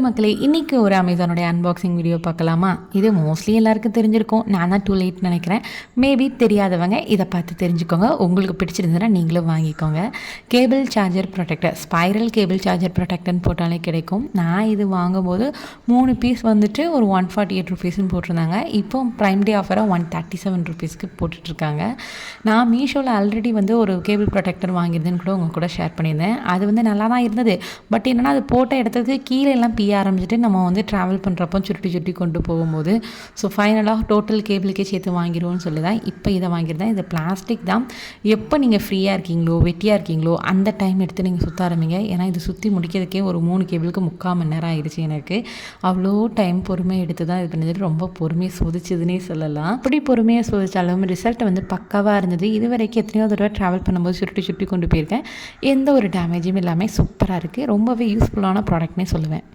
மக்களே இன்றைக்கி ஒரு அமேசானோடைய அன்பாக்சிங் வீடியோ பார்க்கலாமா? இது மோஸ்ட்லி எல்லாருக்கும் தெரிஞ்சிருக்கும். நான் தான் டூ லேட் நினைக்கிறேன். மேபி தெரியாதவங்க இதை பார்த்து தெரிஞ்சுக்கோங்க. உங்களுக்கு பிடிச்சிருந்ததுன்னா நீங்களும் வாங்கிக்கோங்க. Cable charger protector, spiral cable charger ப்ரொடெக்டர்னு போட்டாலே கிடைக்கும். நான் இது வாங்கும்போது 3 பீஸ் வந்துட்டு ஒரு 148 ருபீஸ்ன்னு போட்டிருந்தாங்க. இப்போ ப்ரைம் டே ஆஃபராக 137 ருபீஸ்க்கு போட்டுட்ருக்காங்க. நான் மீஷோவில் ஆல்ரெடி வந்து ஒரு கேபிள் ப்ரொடெக்டர் வாங்கியிருந்தேன்னு கூட உங்கள் கூட ஷேர் பண்ணியிருந்தேன். அது வந்து நல்லா தான் இருந்தது. பட் என்னென்னா அது போட்ட இடத்துக்கு கீழே எல்லாம் பிய ஆரம்பிச்சுட்டு நம்ம வந்து ட்ராவல் பண்ணுறப்போ சுருட்டி கொண்டு போகும்போது ஃபைனலாக டோட்டல் கேபிளுக்கே சேர்த்து வாங்கிடுவோம்னு சொல்லி தான் இப்போ இதை வாங்கியிருந்தேன். இது பிளாஸ்டிக் தான். எப்போ நீங்கள் ஃப்ரீயாக இருக்கீங்களோ வெட்டியாக இருக்கீங்களோ அந்த டைம் எடுத்து நீங்கள் சுற்ற ஆரம்பிங்க. ஏன்னா இது சுற்றி முடிக்கிறதுக்கே ஒரு 3 கேபிளுக்கு 3/4 மணி நேரம் ஆயிடுச்சு எனக்கு. அவ்வளோ டைம் பொறுமையாக எடுத்து தான் இது பண்ணிட்டு ரொம்ப பொறுமையாக சோதிச்சதுன்னே சொல்லலாம். அப்படி பொறுமையாக சோதிச்சாலும் ரிசல்ட் வந்து பக்காவாக இருந்தது. இது வரைக்கும் எத்தனையோ தடவை ட்ராவல் பண்ணும்போது சுருட்டி கொண்டு போயிருக்கேன். எந்த ஒரு டேமேஜும் இல்லாமல் சூப்பராக இருக்குது. ரொம்பவே யூஸ்ஃபுல்லான ப்ராடக்ட்னே சொல்லுவேன்.